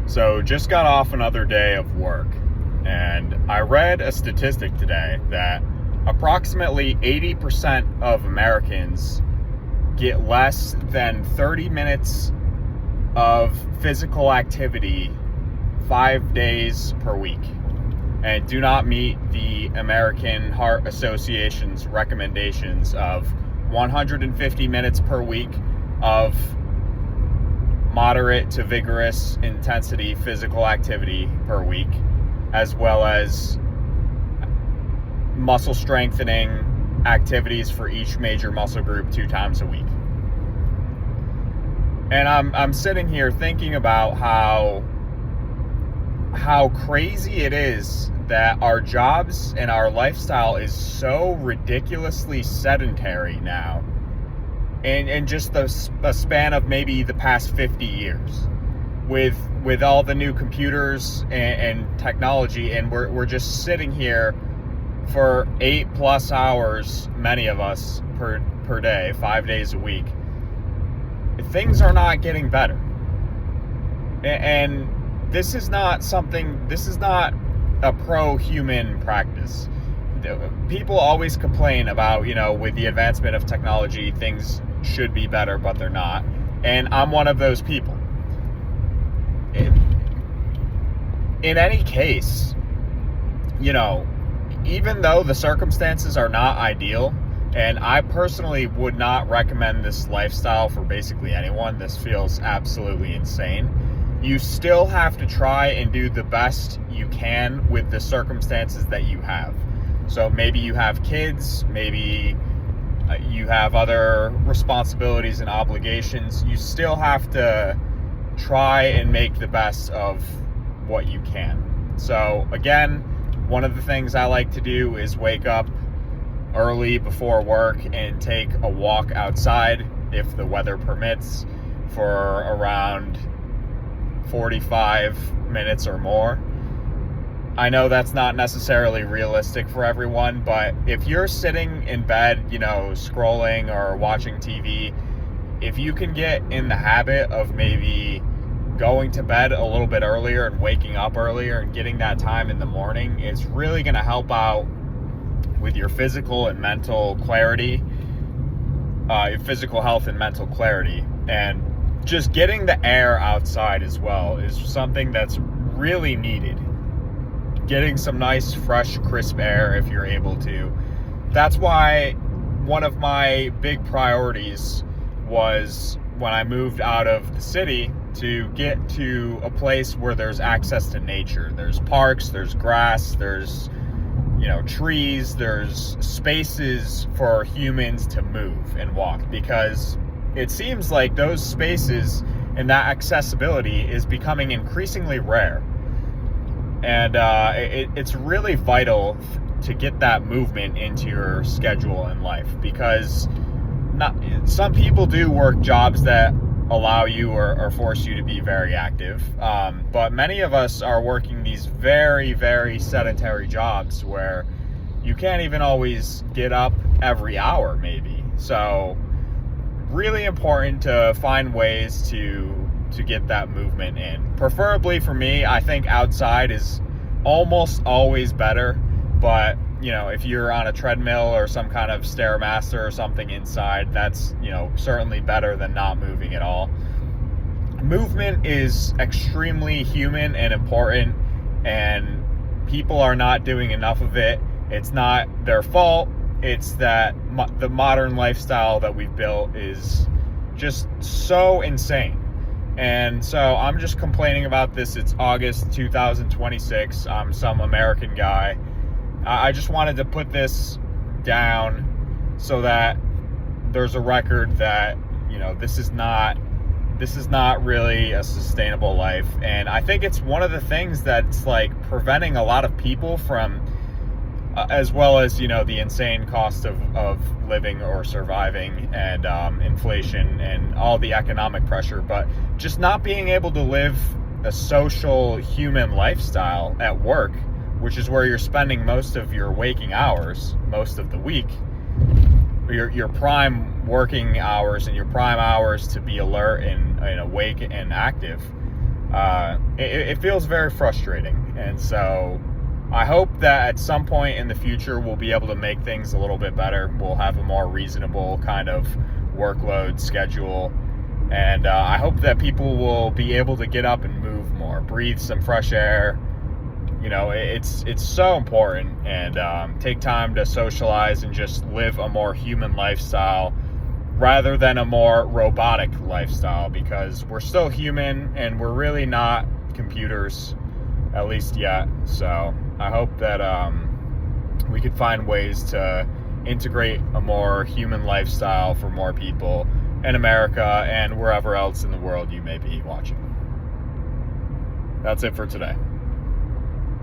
So just got off another day of work, and I read a statistic today that approximately 80% of Americans get less than 30 minutes of physical activity 5 days per week and do not meet the American Heart Association's recommendations of 150 minutes per week of moderate to vigorous intensity physical activity per week, as well as muscle strengthening activities for each major muscle group 2 times a week. And I'm sitting here thinking about how crazy it is that our jobs and our lifestyle is so ridiculously sedentary now. And just a span of maybe the past 50 years with all the new computers and technology, and we're just sitting here for 8+ hours, many of us per day, 5 days a week. Things are not getting better. And this is not a pro-human practice. People always complain about, with the advancement of technology, things should be better, but they're not. And I'm one of those people. In any case, even though the circumstances are not ideal, and I personally would not recommend this lifestyle for basically anyone, this feels absolutely insane. You still have to try and do the best you can with the circumstances that you have. So maybe you have kids, maybe you have other responsibilities and obligations. You still have to try and make the best of what you can. So again, one of the things I like to do is wake up early before work and take a walk outside, if the weather permits, for around 45 minutes or more. I know that's not necessarily realistic for everyone, but if you're sitting in bed, scrolling or watching TV, if you can get in the habit of maybe going to bed a little bit earlier and waking up earlier and getting that time in the morning, it's really going to help out with your physical and mental clarity, your physical health and mental clarity. And just getting the air outside as well is something that's really needed. Getting some nice, fresh, crisp air if you're able to. That's why one of my big priorities was, when I moved out of the city, to get to a place where there's access to nature. There's parks, there's grass, there's trees, there's spaces for humans to move and walk, because it seems like those spaces and that accessibility is becoming increasingly rare. And it's really vital to get that movement into your schedule in life, because some people do work jobs that allow you or force you to be very active. But many of us are working these very, very sedentary jobs where you can't even always get up every hour, maybe. So really important to find ways to get that movement in. Preferably for me, I think outside is almost always better, but if you're on a treadmill or some kind of Stairmaster or something inside, that's certainly better than not moving at all. Movement is extremely human and important, and people are not doing enough of it. It's not their fault. It's that the modern lifestyle that we've built is just so insane. And so I'm just complaining about this. It's August 2026. I'm some American guy. I just wanted to put this down so that there's a record that, this is not really a sustainable life. And I think it's one of the things that's preventing a lot of people from, as well as, the insane cost of living or surviving, and inflation and all the economic pressure, but just not being able to live a social human lifestyle at work, which is where you're spending most of your waking hours, most of the week, your prime working hours and your prime hours to be alert and awake and active. it feels very frustrating. And so I hope that at some point in the future we'll be able to make things a little bit better. We'll have a more reasonable kind of workload schedule. And I hope that people will be able to get up and move more, breathe some fresh air. You know, it's so important, and take time to socialize and just live a more human lifestyle rather than a more robotic lifestyle, because we're still human and we're really not computers, at least yet. So I hope that we could find ways to integrate a more human lifestyle for more people in America and wherever else in the world you may be watching. That's it for today.